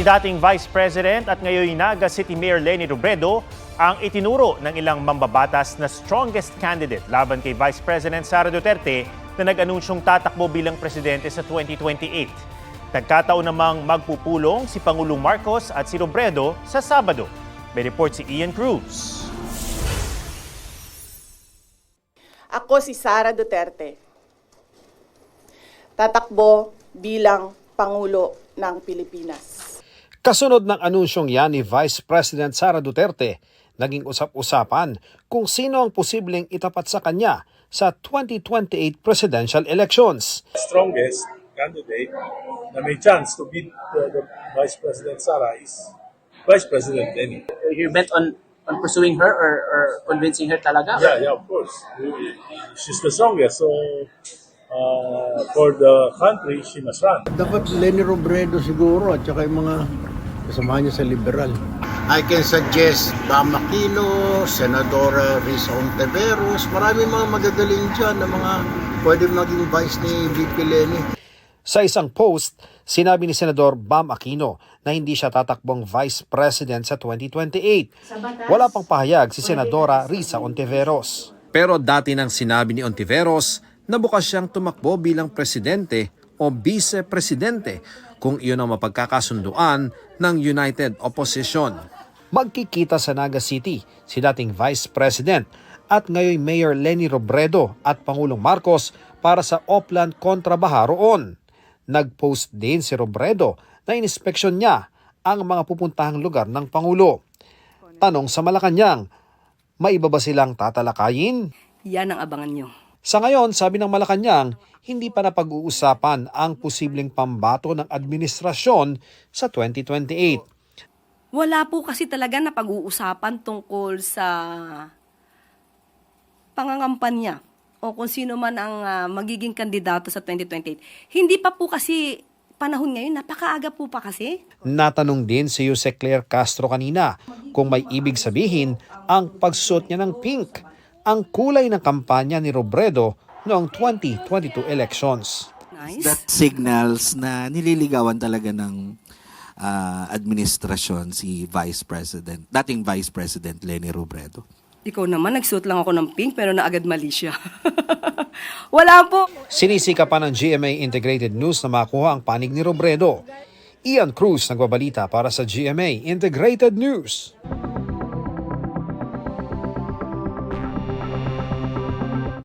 Si dating Vice President at ngayon Naga City Mayor Leni Robredo ang itinuro ng ilang mambabatas na strongest candidate laban kay Vice President Sara Duterte na nag-anunsyong tatakbo bilang presidente sa 2028. Nagkataon namang magpupulong si Pangulong Marcos at si Robredo sa Sabado. May report si Ian Cruz. Ako si Sara Duterte. Tatakbo bilang Pangulo ng Pilipinas. Kasunod ng anunsyong yan ni Vice President Sara Duterte, naging usap-usapan kung sino ang posibleng itapat sa kanya sa 2028 presidential elections. Strongest candidate na may chance to beat the Vice President Sara is Vice President Leni. You're bent on pursuing her or convincing her talaga? Yeah, of course. She's the strongest. So, for the country, she must run. Dapat Leni Robredo siguro at saka yung mga kasama niya sa liberal. I can suggest Bam Aquino, Senadora Risa Ontiveros, marami mga magagaling dyan na mga pwede maging vice ni VP Leni. Sa isang post, sinabi ni Senador Bam Aquino na hindi siya tatakbong Vice President sa 2028. Wala pang pahayag si Senadora Risa Ontiveros. Pero dati nang sinabi ni Ontiveros na bukas siyang tumakbo bilang presidente o vice-presidente kung iyon ang mapagkakasunduan ng United Opposition. Magkikita sa Naga City si dating Vice President at ngayon Mayor Leni Robredo at Pangulong Marcos para sa Oplan kontra Baha roon. Nag-post din si Robredo na inspeksyon niya ang mga pupuntahang lugar ng Pangulo. Tanong sa Malacanang, may iba ba silang tatalakayin? Yan ang abangan nyo. Sa ngayon, sabi ng Malacanang, hindi pa napag-uusapan ang posibleng pambato ng administrasyon sa 2028. Wala po kasi talaga na pag-uusapan tungkol sa pangangampanya o kung sino man ang magiging kandidato sa 2028. Hindi pa po kasi panahon ngayon, napakaaga po pa kasi. Natanong din si Jose Claire Castro kanina kung may ibig sabihin ang pagsuot niya ng pink, ang kulay ng kampanya ni Robredo noong 2022 elections. Nice. That signals na nililigawan talaga ng administrasyon si Vice President, dating Vice President Leni Robredo. Ikaw naman, nagsuot lang ako ng pink pero naagad mali siya. Wala po. Sinisika pa ng GMA Integrated News na makuha ang panig ni Robredo. Ian Cruz nagbabalita para sa GMA Integrated News.